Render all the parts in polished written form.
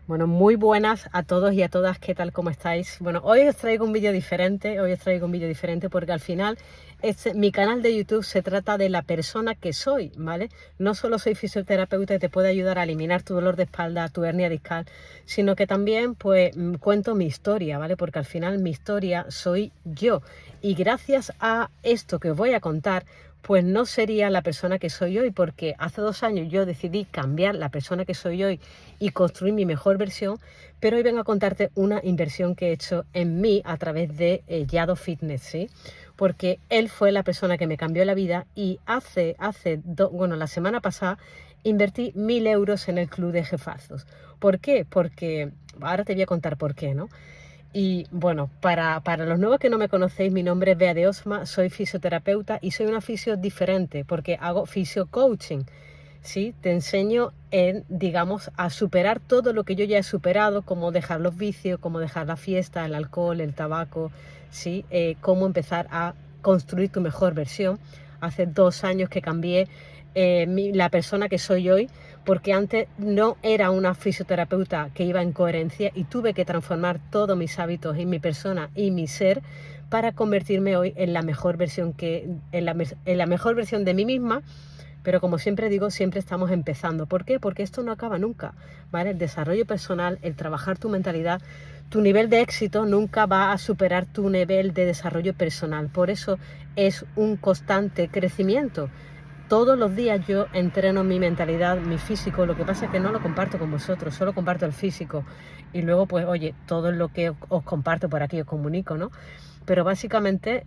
Bueno, muy buenas a todos y a todas, ¿qué tal? ¿Cómo estáis? Bueno, hoy os traigo un vídeo diferente, porque al final mi canal de YouTube se trata de la persona que soy, ¿vale? No solo soy fisioterapeuta y te puedo ayudar a eliminar tu dolor de espalda, tu hernia discal, sino que también pues cuento mi historia, ¿vale? Porque al final mi historia soy yo y gracias a esto que os voy a contar, pues no sería la persona que soy hoy, porque hace 2 años yo decidí cambiar la persona que soy hoy y construir mi mejor versión, pero hoy vengo a contarte una inversión que he hecho en mí a través de Yado Fitness, ¿sí? Porque él fue la persona que me cambió la vida y la semana pasada invertí 1.000 euros en el club de jefazos. ¿Por qué? Porque ahora te voy a contar por qué, ¿no? Y bueno, para los nuevos que no me conocéis, mi nombre es Bea de Osma, soy fisioterapeuta y soy una fisio diferente porque hago fisio coaching. ¿Sí? Te enseño digamos, a superar todo lo que yo ya he superado, como dejar los vicios, como dejar la fiesta, el alcohol, el tabaco, ¿sí? Cómo empezar a construir tu mejor versión. Hace 2 años que cambié la persona que soy hoy, porque antes no era una fisioterapeuta que iba en coherencia y tuve que transformar todos mis hábitos en mi persona y mi ser para convertirme hoy en la mejor versión en la mejor versión de mí misma. Pero como siempre digo, siempre estamos empezando. ¿Por qué? Porque esto no acaba nunca, ¿vale? El desarrollo personal, el trabajar tu mentalidad, tu nivel de éxito nunca va a superar tu nivel de desarrollo personal. Por eso es un constante crecimiento. Todos los días yo entreno mi mentalidad, mi físico. Lo que pasa es que no lo comparto con vosotros, solo comparto el físico. Y luego, pues, oye, todo lo que os comparto por aquí os comunico, ¿no? Pero básicamente...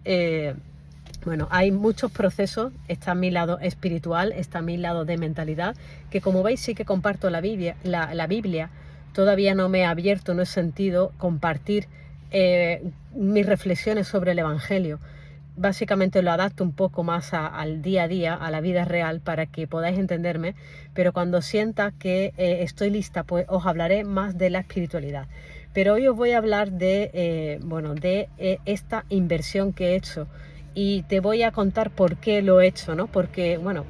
bueno, hay muchos procesos, está mi lado espiritual, está mi lado de mentalidad, que como veis sí que comparto la Biblia, todavía no me he abierto, no he sentido compartir mis reflexiones sobre el Evangelio. Básicamente lo adapto un poco más al día a día, a la vida real, para que podáis entenderme, pero cuando sienta que estoy lista, pues os hablaré más de la espiritualidad. Pero hoy os voy a hablar de esta inversión que he hecho y te voy a contar por qué lo he hecho, ¿no? Porque, bueno,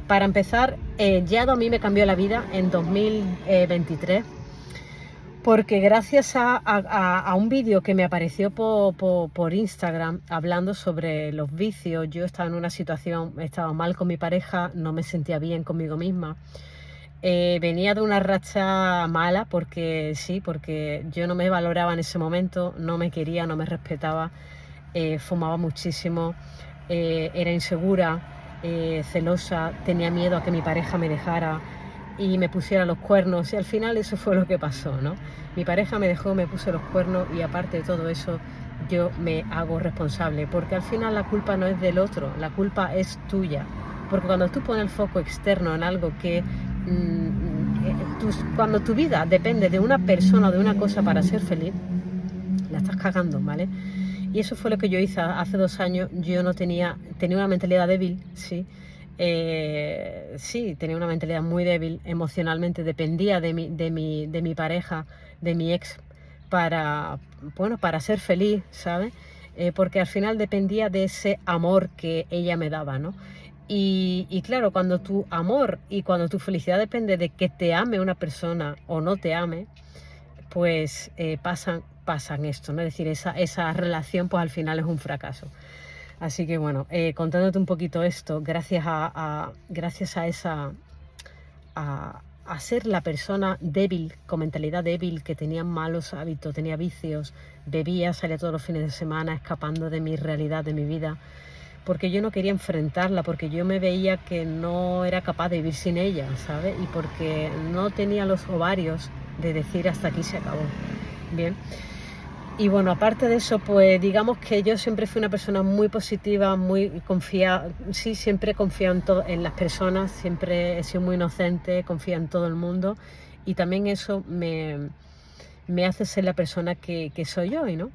para empezar, Yado a mí me cambió la vida en 2023 porque gracias a un vídeo que me apareció por Instagram hablando sobre los vicios. Yo estaba en una situación, estaba mal con mi pareja, no me sentía bien conmigo misma. Venía de una racha mala porque sí, porque yo no me valoraba en ese momento, no me quería, no me respetaba, fumaba muchísimo, era insegura, celosa, tenía miedo a que mi pareja me dejara y me pusiera los cuernos, y al final eso fue lo que pasó, ¿no? Mi pareja me dejó, me puso los cuernos y aparte de todo eso yo me hago responsable, porque al final la culpa no es del otro, la culpa es tuya, porque cuando tú pones el foco externo en algo que cuando tu vida depende de una persona o de una cosa para ser feliz, la estás cagando, ¿vale? Y eso fue lo que yo hice hace 2 años. Yo no tenía una mentalidad débil, sí. Sí, tenía una mentalidad muy débil emocionalmente, dependía de mi pareja, de mi ex, para, bueno, para ser feliz, ¿sabes? Porque al final dependía de ese amor que ella me daba, ¿no? Y claro, cuando tu amor y cuando tu felicidad depende de que te ame una persona o no te ame, pues pasan esto, ¿no? Es decir, esa relación pues al final es un fracaso. Así que bueno, contándote un poquito esto, gracias a ser la persona débil, con mentalidad débil, que tenía malos hábitos, tenía vicios, bebía, salía todos los fines de semana, escapando de mi realidad, de mi vida, porque yo no quería enfrentarla, porque yo me veía que no era capaz de vivir sin ella, ¿sabes? Y porque no tenía los ovarios de decir hasta aquí se acabó. Bien. Y bueno, aparte de eso, pues digamos que yo siempre fui una persona muy positiva, muy confiada, sí, siempre he confiado en las personas, siempre he sido muy inocente, confío en todo el mundo y también eso me hace ser la persona que soy hoy, ¿no?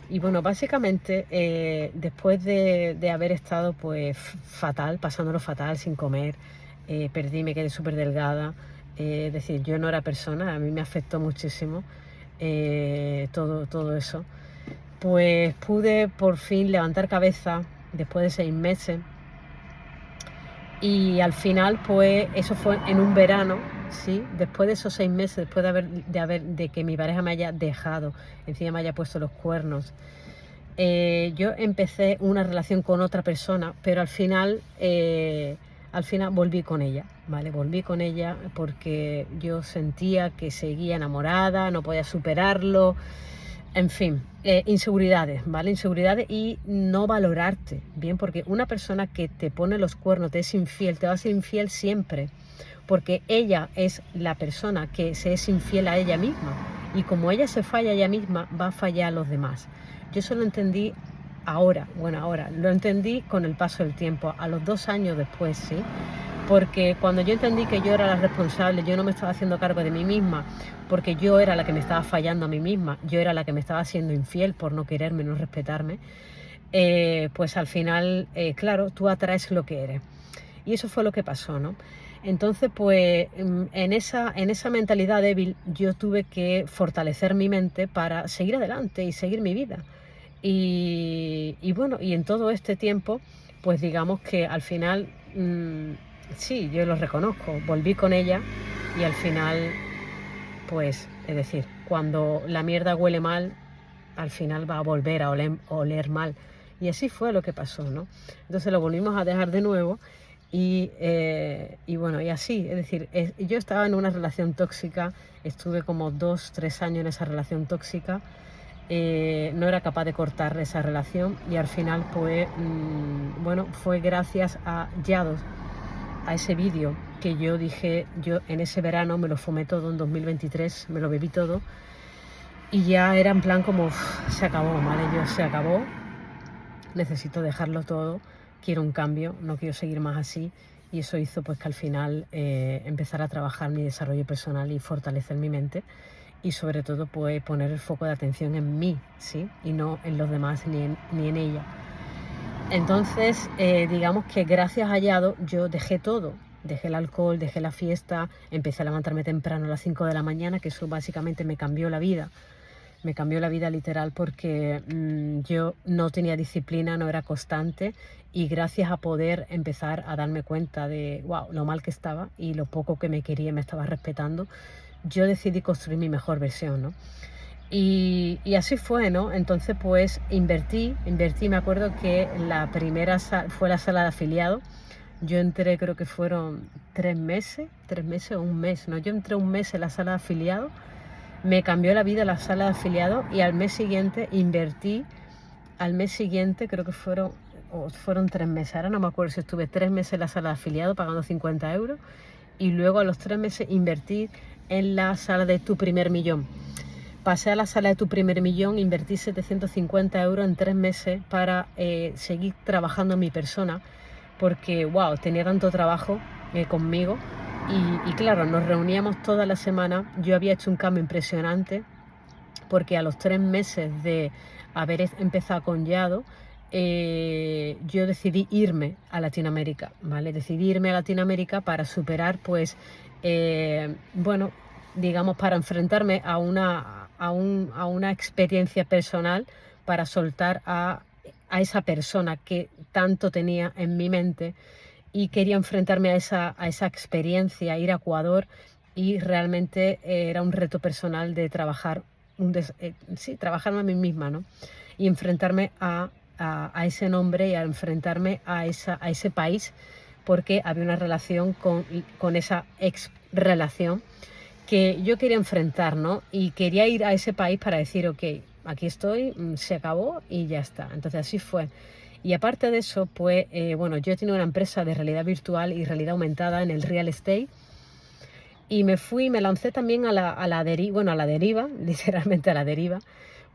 Y bueno, básicamente después de haber estado pues fatal, pasándolo fatal, sin comer, perdí, me quedé súper delgada, es decir, yo no era persona, a mí me afectó muchísimo todo eso. Pues pude por fin levantar cabeza después de 6 meses y al final pues eso fue en un verano, ¿sí? Después de esos 6 meses, después de que mi pareja me haya dejado, encima me haya puesto los cuernos, yo empecé una relación con otra persona, pero al final volví con ella, ¿vale? Volví con ella porque yo sentía que seguía enamorada, no podía superarlo, en fin, inseguridades, ¿vale? Inseguridades y no valorarte, ¿bien? Porque una persona que te pone los cuernos, te es infiel, te va a ser infiel siempre, porque ella es la persona que se es infiel a ella misma, y como ella se falla a ella misma, va a fallar a los demás. Yo eso lo entendí ahora, lo entendí con el paso del tiempo, a los 2 años después, ¿sí? Porque cuando yo entendí que yo era la responsable, yo no me estaba haciendo cargo de mí misma, porque yo era la que me estaba fallando a mí misma, yo era la que me estaba haciendo infiel por no quererme, no respetarme, pues al final, claro, tú atraes lo que eres. Y eso fue lo que pasó, ¿no? Entonces, pues en esa mentalidad débil yo tuve que fortalecer mi mente para seguir adelante y seguir mi vida. Y bueno, y en todo este tiempo, pues digamos que al final, sí, yo lo reconozco, volví con ella y al final, pues, es decir, cuando la mierda huele mal, al final va a volver a oler mal. Y así fue lo que pasó, ¿no? Entonces lo volvimos a dejar de nuevo y bueno, y así, es decir, yo estaba en una relación tóxica, estuve como 2, 3 años en esa relación tóxica, no era capaz de cortar esa relación y al final pues, bueno, fue gracias a Yados, a ese vídeo que yo dije, yo en ese verano me lo fumé todo en 2023, me lo bebí todo y ya era en plan como, se acabó, ¿vale? Se acabó, necesito dejarlo todo, quiero un cambio, no quiero seguir más así. Y eso hizo pues que al final empezar a trabajar mi desarrollo personal y fortalecer mi mente y sobre todo pues poner el foco de atención en mí, ¿sí? Y no en los demás ni en ella. Entonces, digamos que gracias a Yado yo dejé todo. Dejé el alcohol, dejé la fiesta, empecé a levantarme temprano a las 5 de la mañana, que eso básicamente me cambió la vida. Me cambió la vida literal porque yo no tenía disciplina, no era constante y gracias a poder empezar a darme cuenta de wow, lo mal que estaba y lo poco que me quería y me estaba respetando, yo decidí construir mi mejor versión, ¿no? Y así fue, ¿no? Entonces pues invertí, me acuerdo que la primera fue la sala de afiliado. Yo entré, creo que fueron 3 meses o un mes, ¿no? Yo entré un mes en la sala de afiliado, me cambió la vida la sala de afiliados y al mes siguiente invertí, creo que fueron 3 meses, ahora no me acuerdo si estuve 3 meses en la sala de afiliados pagando 50 euros y luego a los 3 meses invertí en la sala de Tu Primer Millón. Pasé a la sala de Tu Primer Millón, invertí 750 euros en 3 meses para seguir trabajando en mi persona, porque wow, tenía tanto trabajo conmigo y claro, nos reuníamos toda la semana. Yo había hecho un cambio impresionante porque a los 3 meses de haber empezado con Yado, yo decidí irme a Latinoamérica, ¿vale? Decidí irme a Latinoamérica para superar, pues, bueno, digamos, para enfrentarme a una experiencia personal, para soltar a esa persona que tanto tenía en mi mente y quería enfrentarme a esa experiencia, ir a Ecuador y realmente era un reto personal de trabajar, sí, trabajarme a mí misma, ¿no? Y enfrentarme a ese nombre y a enfrentarme a ese país porque había una relación con esa ex relación que yo quería enfrentar, ¿no? Y quería ir a ese país para decir, ok, aquí estoy, se acabó y ya está. Entonces así fue. Y aparte de eso, pues, bueno, yo he tenido una empresa de realidad virtual y realidad aumentada en el real estate y me lancé también a la deriva, literalmente a la deriva,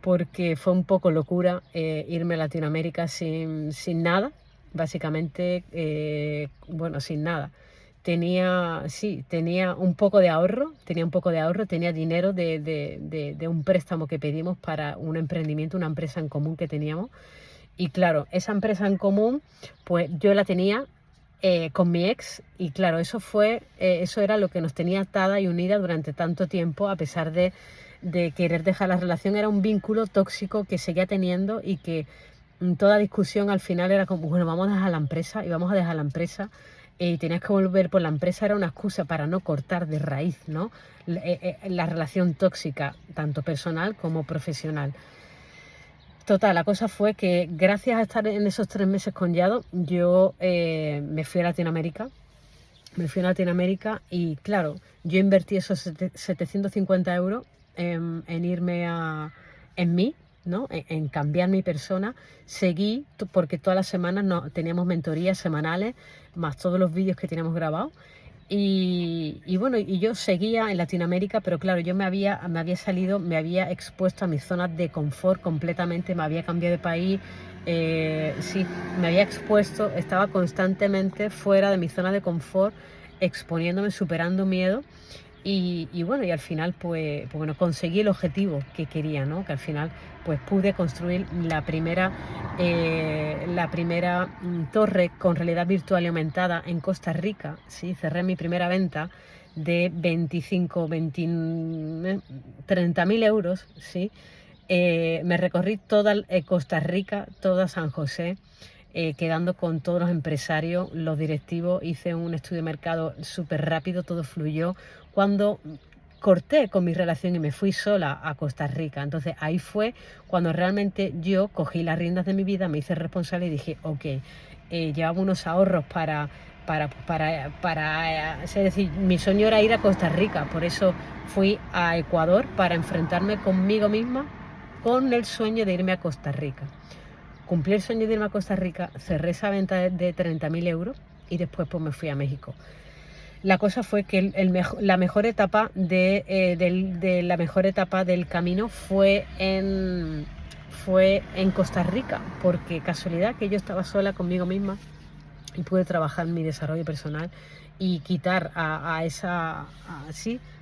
porque fue un poco locura irme a Latinoamérica sin nada, básicamente, bueno, sin nada. Tenía un poco de ahorro, tenía dinero de un préstamo que pedimos para un emprendimiento, una empresa en común que teníamos. Y claro, esa empresa en común, pues yo la tenía con mi ex y claro, eso era lo que nos tenía atada y unida durante tanto tiempo, a pesar de querer dejar la relación. Era un vínculo tóxico que seguía teniendo y que toda discusión al final era como, bueno, vamos a dejar la empresa y vamos a dejar la empresa y tenías que volver, pues la empresa era una excusa para no cortar de raíz, ¿no? La relación tóxica, tanto personal como profesional. Total, la cosa fue que gracias a estar en esos 3 meses con Yado, yo me fui a Latinoamérica. Me fui a Latinoamérica y claro, yo invertí esos 750 euros en irme en mí, ¿no? En cambiar mi persona. Seguí, porque todas las semanas teníamos mentorías semanales, más todos los vídeos que teníamos grabados. Y bueno, y yo seguía en Latinoamérica, pero claro, yo me había salido, me había expuesto a mis zonas de confort completamente, me había cambiado de país, sí, me había expuesto, estaba constantemente fuera de mi zona de confort, exponiéndome, superando miedo. Y bueno, y al final pues bueno, conseguí el objetivo que quería, ¿no? Que al final pues pude construir la primera torre con realidad virtual y aumentada en Costa Rica, ¿sí? Cerré mi primera venta de 25, 20, 30.000 euros, ¿sí? Me recorrí toda Costa Rica, toda San José, quedando con todos los empresarios, los directivos, hice un estudio de mercado súper rápido, todo fluyó. Cuando corté con mi relación y me fui sola a Costa Rica, entonces ahí fue cuando realmente yo cogí las riendas de mi vida, me hice responsable y dije, ok, llevaba unos ahorros es decir, mi sueño era ir a Costa Rica, por eso fui a Ecuador para enfrentarme conmigo misma con el sueño de irme a Costa Rica. Cumplí el sueño de irme a Costa Rica, cerré esa venta de 30.000 euros y después pues me fui a México. La cosa fue que la mejor etapa la mejor etapa del camino fue en Costa Rica, porque casualidad que yo estaba sola conmigo misma y pude trabajar mi desarrollo personal y quitar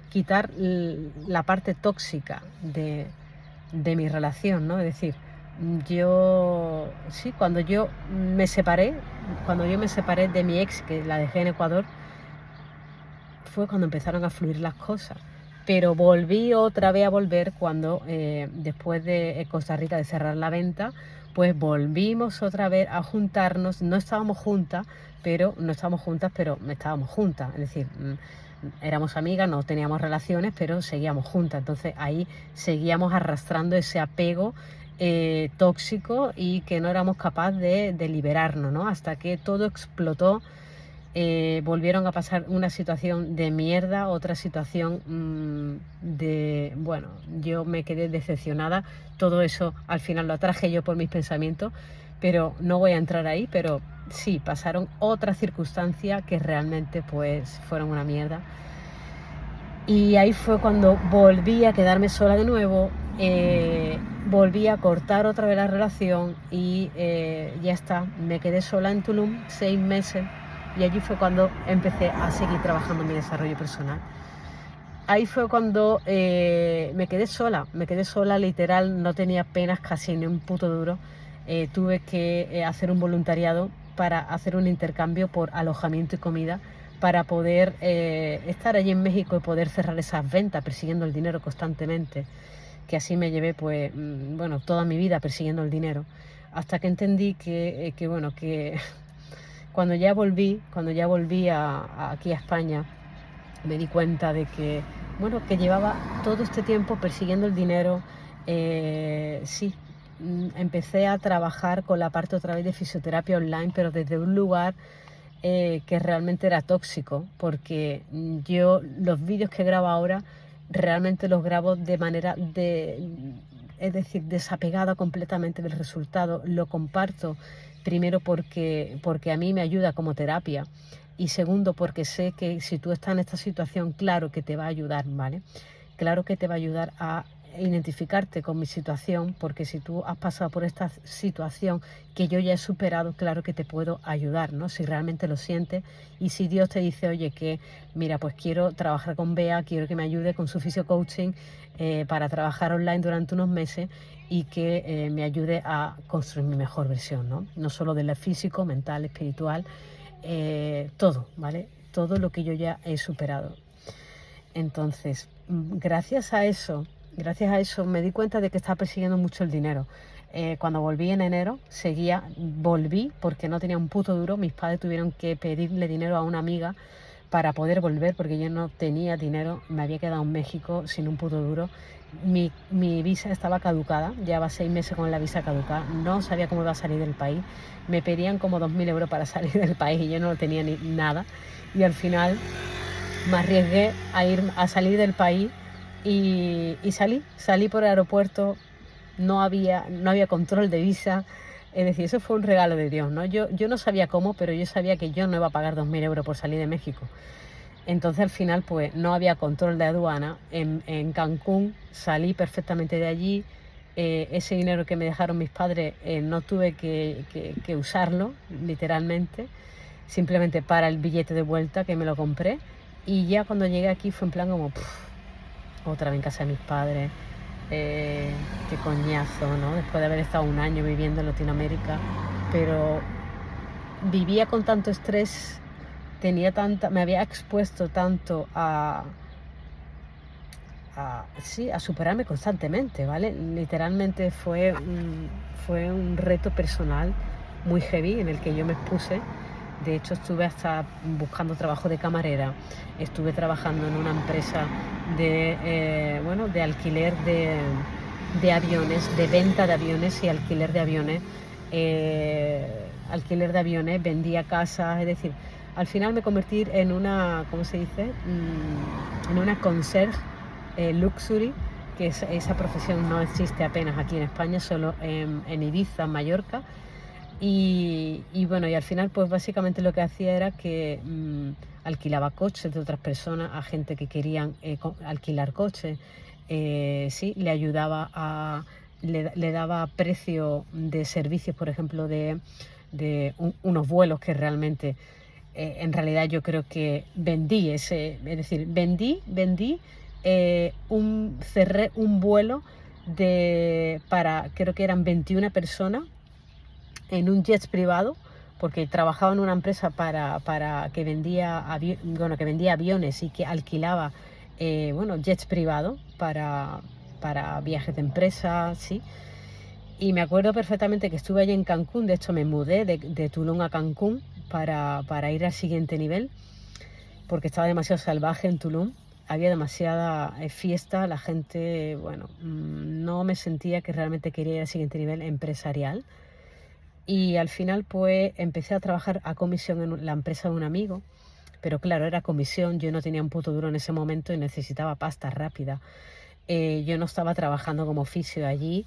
quitar la parte tóxica de mi relación, ¿no? Es decir, cuando yo me separé de mi ex, que la dejé en Ecuador, fue cuando empezaron a fluir las cosas. Pero volví otra vez a volver cuando, después de Costa Rica, de cerrar la venta, pues volvimos otra vez a juntarnos. No estábamos juntas, pero estábamos juntas. Es decir, éramos amigas, no teníamos relaciones, pero seguíamos juntas. Entonces ahí seguíamos arrastrando ese apego tóxico y que no éramos capaces de liberarnos, ¿no? Hasta que todo explotó. Volvieron a pasar una situación de mierda, otra situación bueno, yo me quedé decepcionada. Todo eso al final lo atraje yo por mis pensamientos, pero no voy a entrar ahí. Pero sí, pasaron otras circunstancias que realmente pues fueron una mierda. Y ahí fue cuando volví a quedarme sola de nuevo, volví a cortar otra vez la relación y ya está, me quedé sola en Tulum 6 meses. Y allí fue cuando empecé a seguir trabajando en mi desarrollo personal. Ahí fue cuando me quedé sola literal, no tenía apenas casi ni un puto duro. Tuve que hacer un voluntariado para hacer un intercambio por alojamiento y comida para poder estar allí en México y poder cerrar esas ventas persiguiendo el dinero constantemente, que así me llevé pues, bueno, toda mi vida persiguiendo el dinero, hasta que entendí que cuando ya volví aquí a España, me di cuenta de que, bueno, que llevaba todo este tiempo persiguiendo el dinero. Empecé a trabajar con la parte otra vez de fisioterapia online, pero desde un lugar que realmente era tóxico, porque yo los vídeos que grabo ahora realmente los grabo de manera es decir, desapegada completamente del resultado. Lo comparto primero porque a mí me ayuda como terapia y segundo porque sé que si tú estás en esta situación, claro que te va a ayudar, ¿vale? Claro que te va a ayudar a identificarte con mi situación, porque si tú has pasado por esta situación que yo ya he superado, claro que te puedo ayudar, ¿no? Si realmente lo sientes y si Dios te dice, oye, que mira, pues quiero trabajar con Bea, quiero que me ayude con su fisio coaching para trabajar online durante unos meses y que me ayude a construir mi mejor versión, ¿no? No solo del físico, mental, espiritual, todo, ¿vale? Todo lo que yo ya he superado. Entonces, gracias a eso me di cuenta de que estaba persiguiendo mucho el dinero. Cuando volví en enero, volví porque no tenía un puto duro. Mis padres tuvieron que pedirle dinero a una amiga para poder volver porque yo no tenía dinero, me había quedado en México sin un puto duro. Mi visa estaba caducada, llevaba 6 meses con la visa caducada, no sabía cómo iba a salir del país, me pedían como 2.000 euros para salir del país y yo no tenía ni nada, y al final me arriesgué a salir del país y salí por el aeropuerto, no había control de visa. Es decir, eso fue un regalo de Dios, ¿no? Yo no sabía cómo, pero yo sabía que yo no iba a pagar 2.000 euros por salir de México. Entonces al final pues no había control de aduana. En Cancún salí perfectamente de allí. Ese dinero que me dejaron mis padres no tuve que usarlo, literalmente, simplemente para el billete de vuelta que me lo compré. Y ya cuando llegué aquí fue en plan como, otra vez en casa de mis padres. Qué coñazo, ¿no? Después de haber estado un año viviendo en Latinoamérica, pero vivía con tanto estrés, me había expuesto tanto a superarme constantemente, ¿vale? Literalmente fue un reto personal muy heavy en el que yo me expuse. De hecho, estuve hasta buscando trabajo de camarera, estuve trabajando en una empresa de alquiler de aviones, de venta de aviones y alquiler de aviones. Vendía casas, es decir, al final me convertí en una, ¿cómo se dice? En una concierge luxury, que esa profesión no existe apenas aquí en España, solo en Ibiza, en Mallorca. Y bueno, y al final pues básicamente lo que hacía era que alquilaba coches de otras personas a gente que querían alquilar coches. Sí, le ayudaba le daba precio de servicios, por ejemplo, de unos vuelos que realmente, en realidad yo creo que cerré un vuelo creo que eran 21 personas en un jet privado, porque trabajaba en una empresa que vendía aviones y que alquilaba jets privados para viajes de empresa, sí. Y me acuerdo perfectamente que estuve allí en Cancún. De hecho me mudé de Tulum a Cancún para ir al siguiente nivel, porque estaba demasiado salvaje en Tulum. Había demasiada fiesta, la gente, bueno, no me sentía que realmente quería ir al siguiente nivel empresarial. Y al final pues empecé a trabajar a comisión en la empresa de un amigo, pero claro, era comisión, yo no tenía un puto duro en ese momento y necesitaba pasta rápida. Yo no estaba trabajando como oficio allí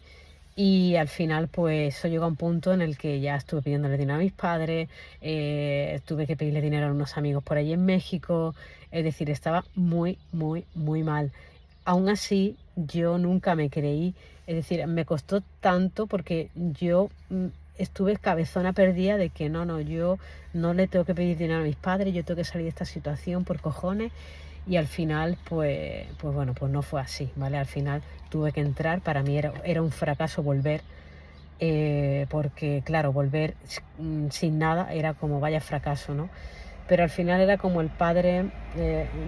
y al final pues eso llegó a un punto en el que ya estuve pidiéndole dinero a mis padres, tuve que pedirle dinero a unos amigos por allí en México, es decir, estaba muy, muy, muy mal. Aún así, yo nunca me creí, es decir, me costó tanto porque yo estuve cabezona perdida de que yo no le tengo que pedir dinero a mis padres, yo tengo que salir de esta situación por cojones. Y al final, pues bueno, pues no fue así, ¿vale? Al final tuve que entrar, para mí era un fracaso volver, porque claro, volver sin nada era como vaya fracaso, ¿no? Pero al final era como el padre,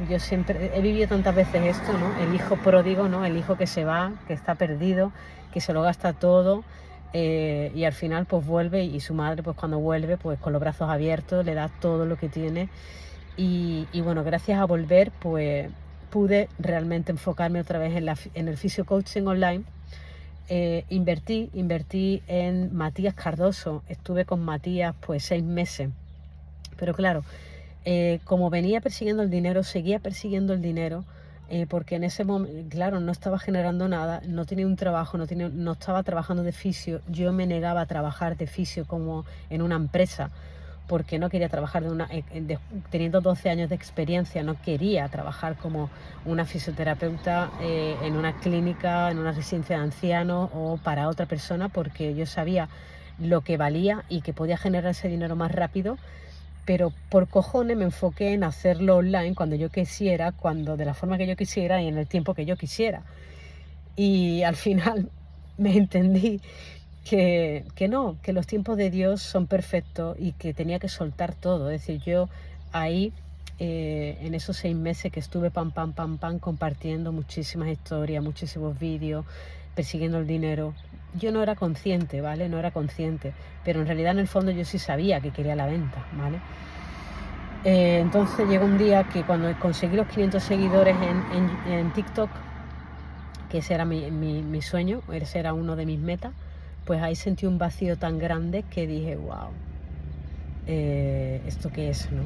yo siempre he vivido tantas veces esto, ¿no? El hijo pródigo, ¿no? El hijo que se va, que está perdido, que se lo gasta todo, y al final pues vuelve, y su madre pues cuando vuelve pues con los brazos abiertos le da todo lo que tiene. Y bueno, gracias a volver pues pude realmente enfocarme otra vez en el fisio coaching online. Invertí en Matías Cardoso, estuve con Matías pues 6 meses, pero claro, como venía persiguiendo el dinero, seguía persiguiendo el dinero, porque en ese momento, claro, no estaba generando nada, no tenía un trabajo, no estaba trabajando de fisio. Yo me negaba a trabajar de fisio como en una empresa, porque no quería trabajar teniendo 12 años de experiencia, no quería trabajar como una fisioterapeuta en una clínica, en una residencia de ancianos o para otra persona, porque yo sabía lo que valía y que podía generar ese dinero más rápido. Pero por cojones me enfoqué en hacerlo online cuando yo quisiera, de la forma que yo quisiera y en el tiempo que yo quisiera. Y al final me entendí que los tiempos de Dios son perfectos y que tenía que soltar todo. Es decir, yo ahí en esos 6 meses que estuve pam, compartiendo muchísimas historias, muchísimos vídeos, persiguiendo el dinero. Yo no era consciente, ¿vale? No era consciente, pero en realidad en el fondo yo sí sabía que quería la venta, ¿vale? Entonces llegó un día que cuando conseguí los 500 seguidores en TikTok, que ese era mi sueño, ese era uno de mis metas, pues ahí sentí un vacío tan grande que dije, wow, ¿esto qué es, no?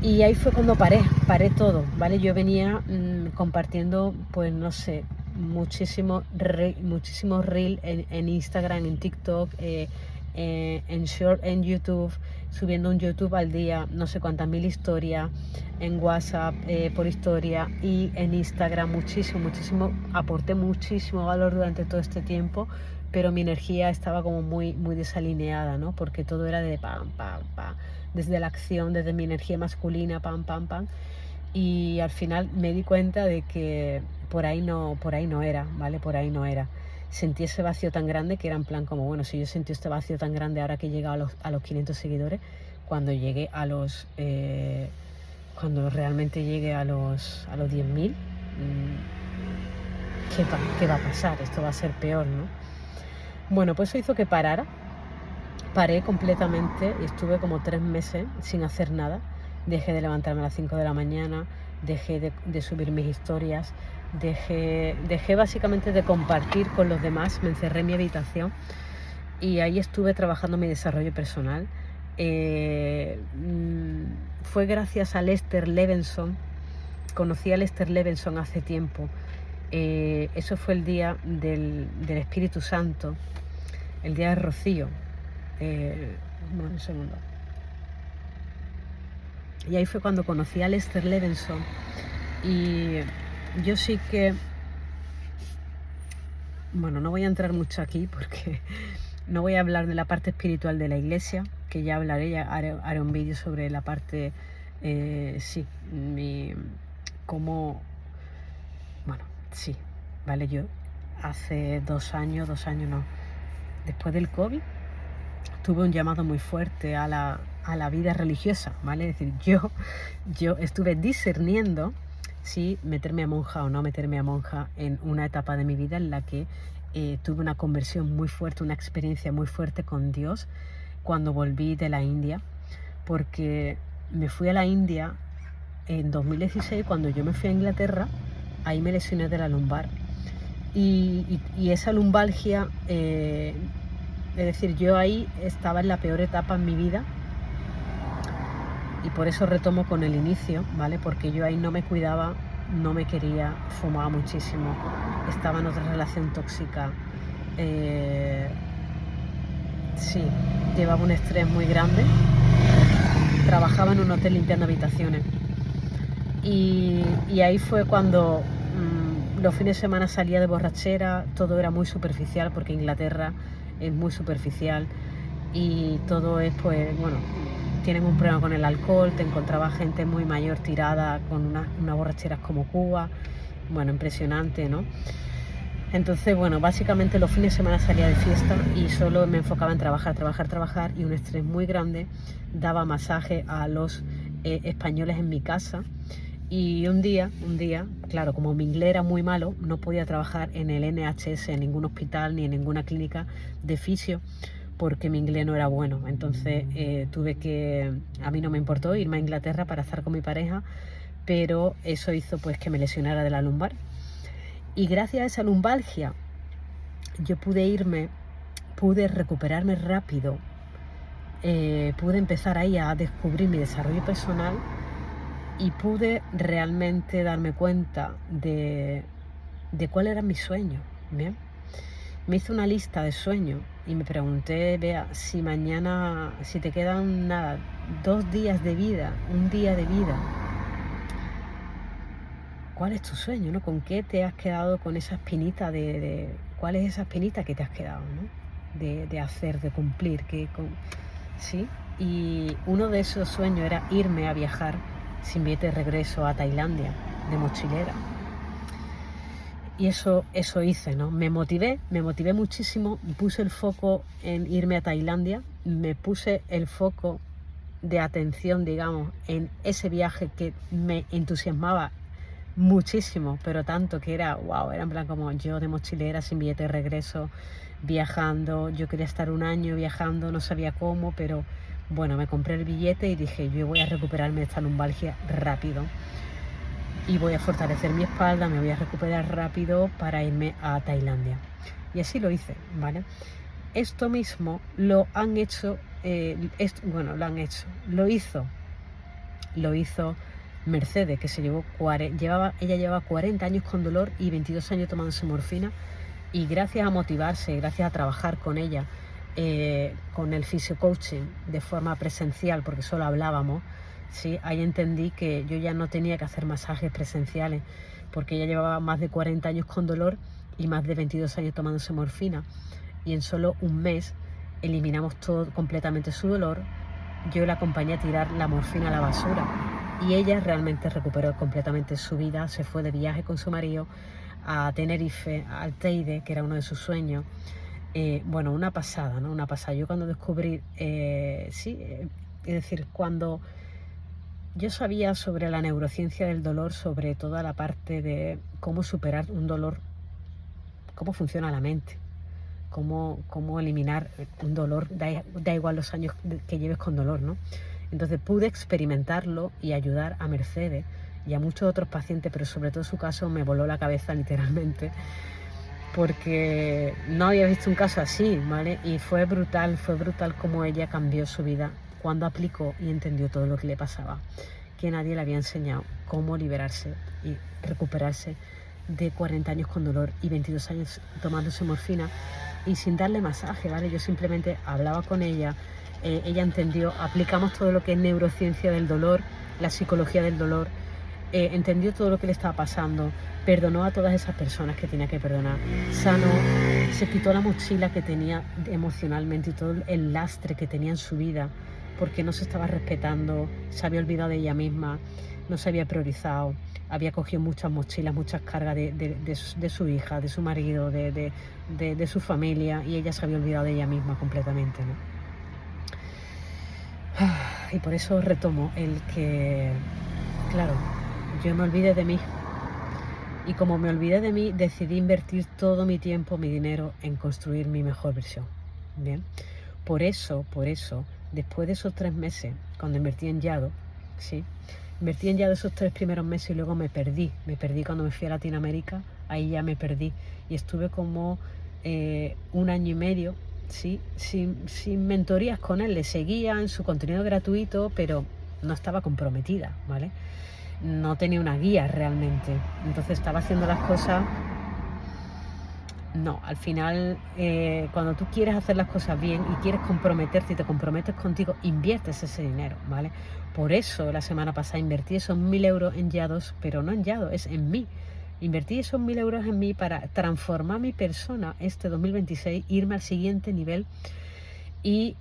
Y ahí fue cuando paré todo, ¿vale? Yo venía compartiendo, pues no sé, muchísimos reel en Instagram, en TikTok, en Short, en YouTube, subiendo un YouTube al día, no sé cuántas mil historias, en WhatsApp por historia y en Instagram muchísimo, aporté muchísimo valor durante todo este tiempo, pero mi energía estaba como muy desalineada, ¿no? Porque todo era de pam, desde la acción, desde mi energía masculina, pam, y al final me di cuenta de que por ahí no era, ¿vale? Por ahí no era. Sentí ese vacío tan grande que era en plan como, bueno, si yo sentí este vacío tan grande ahora que he llegado a los 500 seguidores, cuando llegué a los... cuando realmente llegue a los 10.000, ¿qué va a pasar? Esto va a ser peor, ¿no? Bueno, pues eso hizo que paré completamente y estuve como 3 meses sin hacer nada. Dejé de levantarme a las 5 de la mañana, dejé de subir mis historias, dejé básicamente de compartir con los demás, me encerré en mi habitación y ahí estuve trabajando mi desarrollo personal. Fue gracias a Lester Levinson, conocí a Lester Levinson hace tiempo. Eso fue el día del Espíritu Santo, el día de Rocío. Bueno, un segundo. Y ahí fue cuando conocí a Lester Levinson y yo sí que, bueno, no voy a entrar mucho aquí porque no voy a hablar de la parte espiritual de la iglesia, que ya hablaré, ya haré un vídeo sobre la parte, sí, cómo, bueno, sí, vale, yo hace 2 años no, después del COVID, tuve un llamado muy fuerte a la vida religiosa, ¿vale? Es decir, yo estuve discerniendo si meterme a monja o no meterme a monja en una etapa de mi vida en la que tuve una conversión muy fuerte, una experiencia muy fuerte con Dios cuando volví de la India, porque me fui a la India en 2016, cuando yo me fui a Inglaterra, ahí me lesioné de la lumbar. Y esa lumbalgia, es decir, yo ahí estaba en la peor etapa en mi vida y por eso retomo con el inicio, ¿vale? Porque yo ahí no me cuidaba, no me quería, fumaba muchísimo, estaba en otra relación tóxica, sí, llevaba un estrés muy grande, trabajaba en un hotel limpiando habitaciones y ahí fue cuando los fines de semana salía de borrachera, todo era muy superficial porque Inglaterra es muy superficial y todo es, pues, bueno, tienen un problema con el alcohol, te encontraba gente muy mayor tirada con unas borracheras como Cuba, bueno, impresionante, ¿no? Entonces, bueno, básicamente los fines de semana salía de fiesta y solo me enfocaba en trabajar y un estrés muy grande, daba masaje a los españoles en mi casa. Y un día, claro, como mi inglés era muy malo, no podía trabajar en el NHS, en ningún hospital ni en ninguna clínica de fisio, porque mi inglés no era bueno. Entonces a mí no me importó irme a Inglaterra para estar con mi pareja, pero eso hizo pues que me lesionara de la lumbar. Y gracias a esa lumbalgia yo pude recuperarme rápido, pude empezar ahí a descubrir mi desarrollo personal y pude realmente darme cuenta de cuál era mi sueño, ¿bien? Me hice una lista de sueños y me pregunté, Bea, si mañana, si te quedan nada, 2 días de vida, un día de vida, ¿cuál es tu sueño, no? ¿Con qué te has quedado con esa espinita cuál es esa espinita que te has quedado, ¿no? De hacer, de cumplir, ¿sí? Y uno de esos sueños era irme a viajar sin billete de regreso a Tailandia, de mochilera. Y eso hice, ¿no? Me motivé muchísimo, puse el foco en irme a Tailandia, me puse el foco de atención, digamos, en ese viaje que me entusiasmaba muchísimo, pero tanto que era, wow, era en plan como yo de mochilera sin billete de regreso, viajando, yo quería estar un año viajando, no sabía cómo, pero bueno, me compré el billete y dije, yo voy a recuperarme de esta lumbalgia rápido y voy a fortalecer mi espalda, me voy a recuperar rápido para irme a Tailandia. Y así lo hice, ¿vale? Esto mismo lo han hecho, lo hizo Mercedes, que ella llevaba 40 años con dolor y 22 años tomándose morfina, y gracias a motivarse, gracias a trabajar con ella, con el fisiocoaching de forma presencial, porque solo hablábamos, ¿sí? Ahí entendí que yo ya no tenía que hacer masajes presenciales, porque ella llevaba más de 40 años con dolor y más de 22 años tomándose morfina, y en solo un mes eliminamos todo completamente su dolor. Yo la acompañé a tirar la morfina a la basura y ella realmente recuperó completamente su vida. Se fue de viaje con su marido a Tenerife, al Teide, que era uno de sus sueños. Bueno, una pasada, ¿no? Una pasada. Yo cuando descubrí, es decir, cuando yo sabía sobre la neurociencia del dolor, sobre toda la parte de cómo superar un dolor, cómo funciona la mente, cómo eliminar un dolor, da igual los años que lleves con dolor, ¿no? Entonces pude experimentarlo y ayudar a Mercedes y a muchos otros pacientes, pero sobre todo su caso me voló la cabeza literalmente, porque no había visto un caso así, ¿vale? Y fue brutal cómo ella cambió su vida cuando aplicó y entendió todo lo que le pasaba, que nadie le había enseñado cómo liberarse y recuperarse de 40 años con dolor y 22 años tomándose morfina y sin darle masaje, ¿vale? Yo simplemente hablaba con ella, ella entendió, aplicamos todo lo que es neurociencia del dolor, la psicología del dolor, entendió todo lo que le estaba pasando, perdonó a todas esas personas que tenía que perdonar, sanó, se quitó la mochila que tenía emocionalmente y todo el lastre que tenía en su vida, porque no se estaba respetando, se había olvidado de ella misma, no se había priorizado, había cogido muchas mochilas, muchas cargas de su hija, de su marido, de su familia, y ella se había olvidado de ella misma completamente, ¿no? Y por eso retomo el que, claro, yo me olvidé de mí. Y como me olvidé de mí, decidí invertir todo mi tiempo, mi dinero en construir mi mejor versión. Bien, por eso, después de esos 3 meses, cuando invertí en Yado, ¿sí? Invertí en Yado esos 3 primeros meses y luego me perdí cuando me fui a Latinoamérica, ahí ya me perdí. Y estuve como 1 año y medio, ¿sí? Sin mentorías con él, le seguía en su contenido gratuito, pero no estaba comprometida, ¿vale? No tenía una guía realmente, entonces estaba haciendo las cosas. No, al final, cuando tú quieres hacer las cosas bien y quieres comprometerte y te comprometes contigo, inviertes ese dinero, ¿vale? Por eso la semana pasada invertí esos 1.000 euros en Yados, pero no en Yados, es en mí. Invertí esos 1.000 euros en mí para transformar mi persona este 2026, irme al siguiente nivel. Y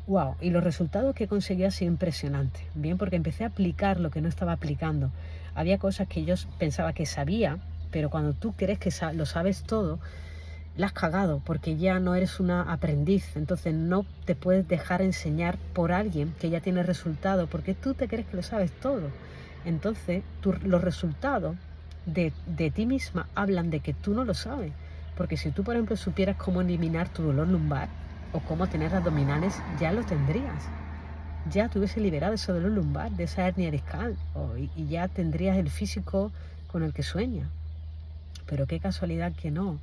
wow, y los resultados que conseguí han sido impresionantes, bien, porque empecé a aplicar lo que no estaba aplicando. Había cosas que yo pensaba que sabía, pero cuando tú crees que lo sabes todo, la has cagado, porque ya no eres una aprendiz, entonces no te puedes dejar enseñar por alguien que ya tiene resultados, porque tú te crees que lo sabes todo. Entonces los resultados de ti misma hablan de que tú no lo sabes, porque si tú, por ejemplo, supieras cómo eliminar tu dolor lumbar, o cómo tener abdominales, ya lo tendrías. Ya te hubiese liberado ese dolor lumbar, de esa hernia discal, y ya tendrías el físico con el que sueñas. Pero qué casualidad que no.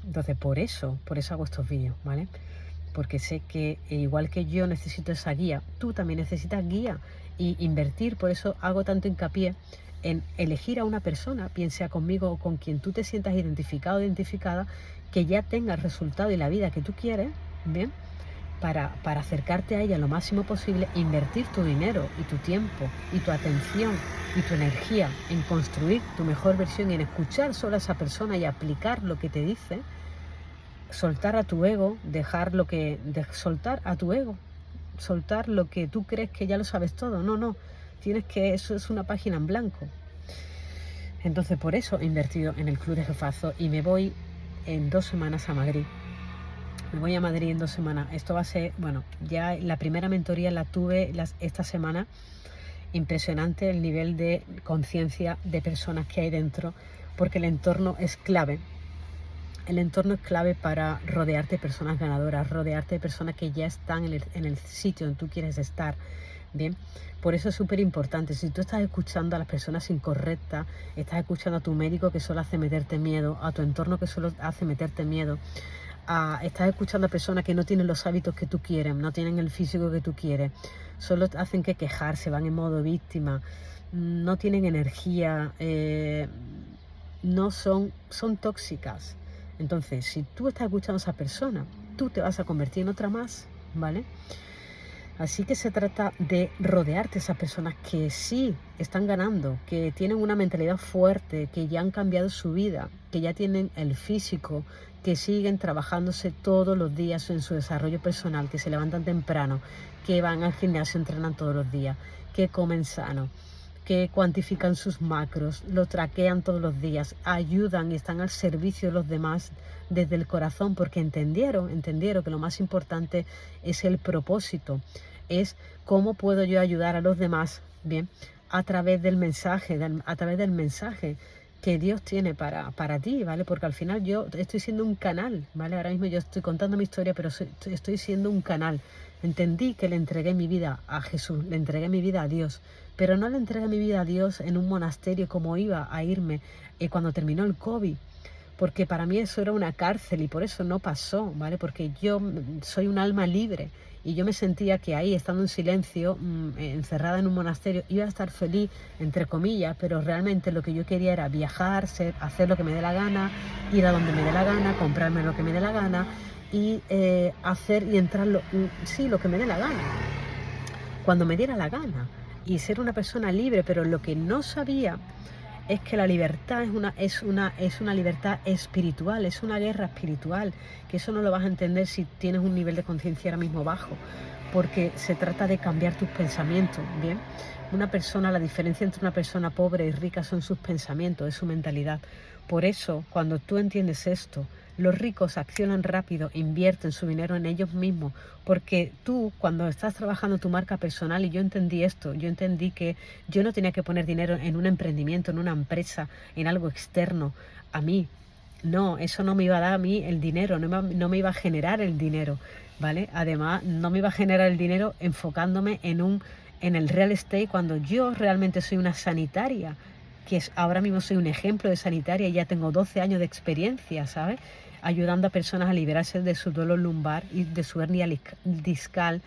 Entonces, por eso hago estos vídeos, ¿vale? Porque sé que igual que yo necesito esa guía, tú también necesitas guía y invertir. Por eso hago tanto hincapié en elegir a una persona, bien sea conmigo o con quien tú te sientas identificado o identificada, que ya tenga el resultado y la vida que tú quieres, ¿bien? Para acercarte a ella lo máximo posible, invertir tu dinero y tu tiempo y tu atención y tu energía en construir tu mejor versión y en escuchar solo a esa persona y aplicar lo que te dice, soltar a tu ego, soltar a tu ego, soltar lo que tú crees que ya lo sabes todo. No, eso es una página en blanco. Entonces por eso he invertido en el Club de Jefazo y me voy en 2 semanas a Madrid. Me voy a Madrid en 2 semanas. Esto va a ser, bueno, ya la primera mentoría la tuve esta semana. Impresionante el nivel de conciencia de personas que hay dentro, porque el entorno es clave. El entorno es clave para rodearte de personas ganadoras, rodearte de personas que ya están en el sitio donde tú quieres estar. Bien, por eso es súper importante. Si tú estás escuchando a las personas incorrectas, estás escuchando a tu médico que solo hace meterte miedo, a tu entorno que solo hace meterte miedo, estás escuchando a personas que no tienen los hábitos que tú quieres, no tienen el físico que tú quieres, solo hacen que quejarse, van en modo víctima, no tienen energía, no son tóxicas. Entonces, si tú estás escuchando a esa persona, tú te vas a convertir en otra más, ¿vale? Así que se trata de rodearte de esas personas que sí están ganando, que tienen una mentalidad fuerte, que ya han cambiado su vida, que ya tienen el físico, que siguen trabajándose todos los días en su desarrollo personal, que se levantan temprano, que van al gimnasio, entrenan todos los días, que comen sano, que cuantifican sus macros, lo traquean todos los días, ayudan y están al servicio de los demás desde el corazón, porque entendieron que lo más importante es el propósito, es cómo puedo yo ayudar a los demás, bien, a través del mensaje, que Dios tiene para ti, ¿vale? Porque al final yo estoy siendo un canal, ¿vale? Ahora mismo yo estoy contando mi historia, pero estoy siendo un canal. Entendí que le entregué mi vida a Jesús, le entregué mi vida a Dios, pero no le entregué mi vida a Dios en un monasterio como iba a irme cuando terminó el COVID, porque para mí eso era una cárcel y por eso no pasó, ¿vale? Porque yo soy un alma libre y yo me sentía que ahí, estando en silencio, encerrada en un monasterio, iba a estar feliz, entre comillas, pero realmente lo que yo quería era viajar, hacer lo que me dé la gana, ir a donde me dé la gana, comprarme lo que me dé la gana y hacer y entrar lo que me dé la gana, cuando me diera la gana, y ser una persona libre. Pero lo que no sabía es que la libertad es una libertad espiritual, es una guerra espiritual, que eso no lo vas a entender si tienes un nivel de conciencia ahora mismo bajo, porque se trata de cambiar tus pensamientos, ¿bien? La diferencia entre una persona pobre y rica son sus pensamientos, es su mentalidad. Por eso, cuando tú entiendes esto, los ricos accionan rápido, invierten su dinero en ellos mismos, porque tú, cuando estás trabajando tu marca personal, y yo entendí esto, yo entendí que yo no tenía que poner dinero en un emprendimiento, en una empresa, en algo externo a mí. No, eso no me iba a dar a mí el dinero, no me iba a generar el dinero, ¿vale? Además, no me iba a generar el dinero enfocándome en el real estate, cuando yo realmente soy una sanitaria, ahora mismo soy un ejemplo de sanitaria y ya tengo 12 años de experiencia, ¿sabes? Ayudando a personas a liberarse de su dolor lumbar y de su hernia discal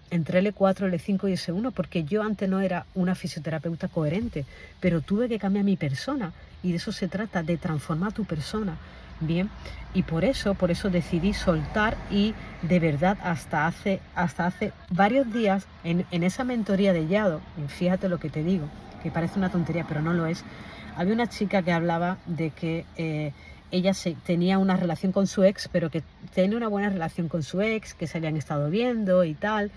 entre L4, L5 y S1, porque yo antes no era una fisioterapeuta coherente, pero tuve que cambiar mi persona, y de eso se trata, de transformar tu persona, ¿bien? Y por eso decidí soltar, y de verdad hasta hace varios días en esa mentoría de Yado, y fíjate lo que te digo, que parece una tontería, pero no lo es. Había una chica que hablaba de que ella tenía una relación con su ex, pero que tenía una buena relación con su ex, que se habían estado viendo y tal,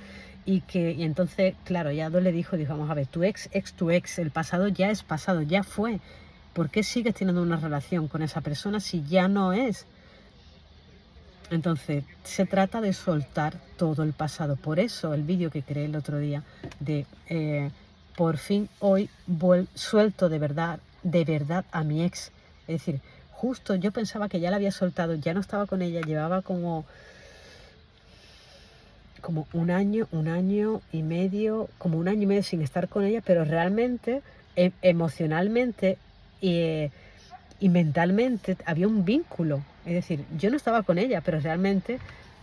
y entonces, claro, Yado le dijo, vamos a ver, tu ex, el pasado ya es pasado, ya fue. ¿Por qué sigues teniendo una relación con esa persona si ya no es? Entonces, se trata de soltar todo el pasado. Por eso el vídeo que creé el otro día de por fin hoy suelto de verdad a mi ex. Es decir, justo yo pensaba que ya la había soltado, ya no estaba con ella, llevaba como un año y medio sin estar con ella, pero realmente, emocionalmente y mentalmente había un vínculo. Es decir, yo no estaba con ella, pero realmente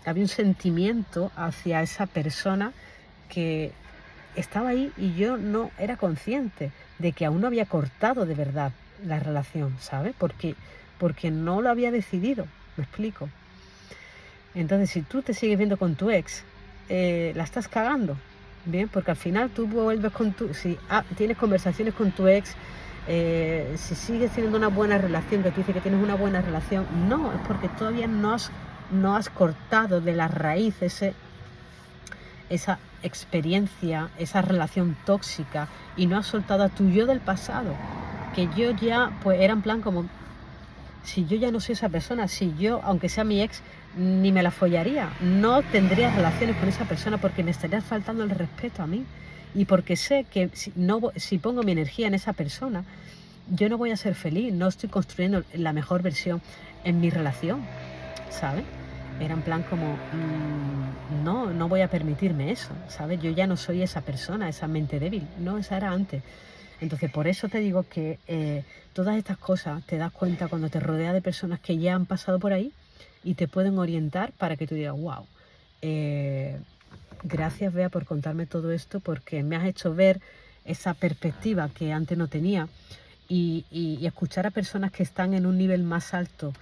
había un sentimiento hacia esa persona que estaba ahí, y yo no era consciente de que aún no había cortado de verdad la relación, ¿sabes? Porque no lo había decidido, ¿me explico? Entonces, si tú te sigues viendo con tu ex, la estás cagando, ¿bien? Porque al final tú vuelves si tienes conversaciones con tu ex, si sigues teniendo una buena relación, que tú dices que tienes una buena relación, no, es porque todavía no has cortado de la raíz esa experiencia, esa relación tóxica, y no has soltado a tu yo del pasado, que yo ya, pues era en plan como, Si yo ya no soy esa persona, si yo, aunque sea mi ex, ni me la follaría, no tendría relaciones con esa persona porque me estaría faltando el respeto a mí. Y porque sé que si pongo mi energía en esa persona, yo no voy a ser feliz, no estoy construyendo la mejor versión en mi relación, ¿sabes? Era en plan como, no voy a permitirme eso, ¿sabes? Yo ya no soy esa persona, esa mente débil, no, esa era antes. Entonces, por eso te digo que todas estas cosas te das cuenta cuando te rodeas de personas que ya han pasado por ahí y te pueden orientar para que tú digas, wow, gracias Bea por contarme todo esto porque me has hecho ver esa perspectiva que antes no tenía y escuchar a personas que están en un nivel más alto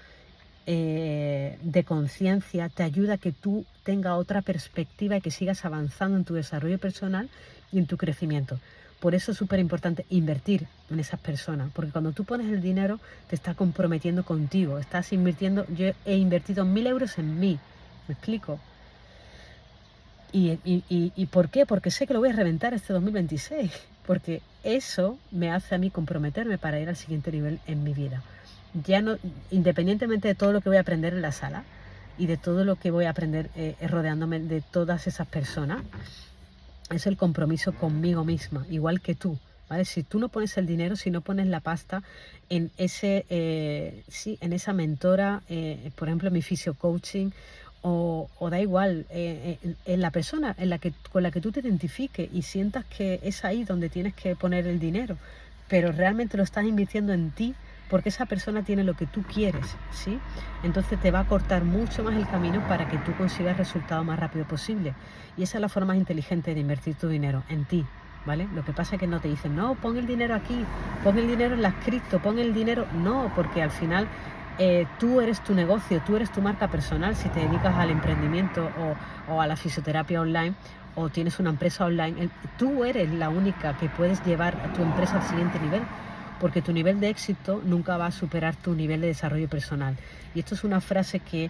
de conciencia te ayuda a que tú tengas otra perspectiva y que sigas avanzando en tu desarrollo personal y en tu crecimiento. Por eso es súper importante invertir en esas personas, porque cuando tú pones el dinero te estás comprometiendo contigo, estás invirtiendo, yo he invertido 1000 euros en mí, ¿me explico? ¿Y por qué? Porque sé que lo voy a reventar este 2026, porque eso me hace a mí comprometerme para ir al siguiente nivel en mi vida. Ya no, independientemente de todo lo que voy a aprender en la sala y de todo lo que voy a aprender rodeándome de todas esas personas, es el compromiso conmigo misma, igual que tú, ¿vale? Si tú no pones el dinero, si no pones la pasta en sí, en esa mentora, por ejemplo, mi fisio coaching, o da igual, en la persona con la que tú te identifiques y sientas que es ahí donde tienes que poner el dinero, pero realmente lo estás invirtiendo en ti porque esa persona tiene lo que tú quieres, ¿sí? Entonces te va a cortar mucho más el camino para que tú consigas el resultado más rápido posible. Y esa es la forma más inteligente de invertir tu dinero, en ti, ¿vale? Lo que pasa es que no te dicen, no, pon el dinero aquí, pon el dinero en las cripto, pon el dinero... No, porque al final tú eres tu negocio, tú eres tu marca personal si te dedicas al emprendimiento o a la fisioterapia online o tienes una empresa online. Tú eres la única que puedes llevar a tu empresa al siguiente nivel porque tu nivel de éxito nunca va a superar tu nivel de desarrollo personal. Y esto es una frase que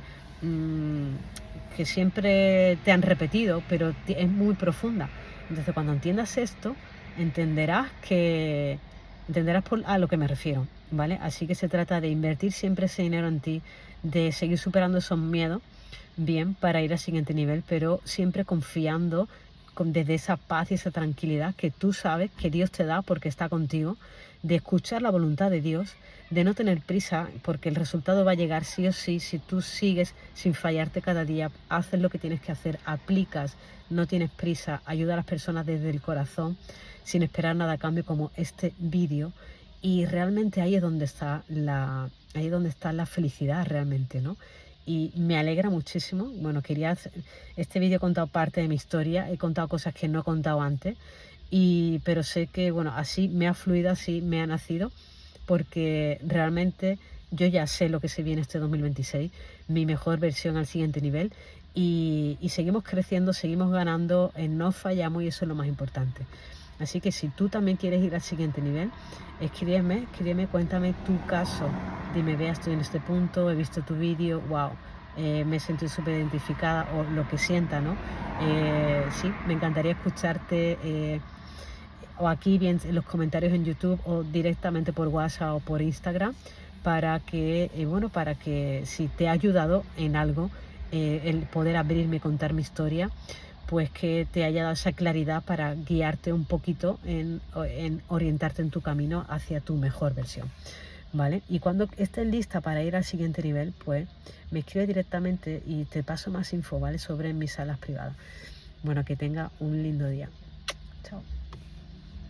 siempre te han repetido, pero es muy profunda. Entonces, cuando entiendas esto, entenderás a lo que me refiero, ¿vale? Así que se trata de invertir siempre ese dinero en ti, de seguir superando esos miedos, bien, para ir al siguiente nivel, pero siempre confiando desde esa paz y esa tranquilidad que tú sabes que Dios te da porque está contigo, de escuchar la voluntad de Dios, de no tener prisa porque el resultado va a llegar sí o sí si tú sigues sin fallarte cada día, haces lo que tienes que hacer, aplicas, no tienes prisa, ayuda a las personas desde el corazón sin esperar nada a cambio como este vídeo y realmente ahí es donde está la felicidad realmente, ¿no? Y me alegra muchísimo. Bueno, este vídeo he contado parte de mi historia, he contado cosas que no he contado antes, pero sé que, bueno, así me ha fluido, así me ha nacido, porque realmente yo ya sé lo que se viene este 2026, mi mejor versión al siguiente nivel, y seguimos creciendo, seguimos ganando, no fallamos y eso es lo más importante. Así que si tú también quieres ir al siguiente nivel, escríbeme, cuéntame tu caso. Dime, vea, estoy en este punto, he visto tu vídeo, wow, me he sentido súper identificada o lo que sienta, ¿no? Sí, me encantaría escucharte o aquí bien en los comentarios en YouTube o directamente por WhatsApp o por Instagram para que si te ha ayudado en algo el poder abrirme y contar mi historia, pues que te haya dado esa claridad para guiarte un poquito en orientarte en tu camino hacia tu mejor versión, ¿vale? Y cuando estés lista para ir al siguiente nivel, pues me escribes directamente y te paso más info, ¿vale? Sobre mis salas privadas. Bueno, que tenga un lindo día. Chao.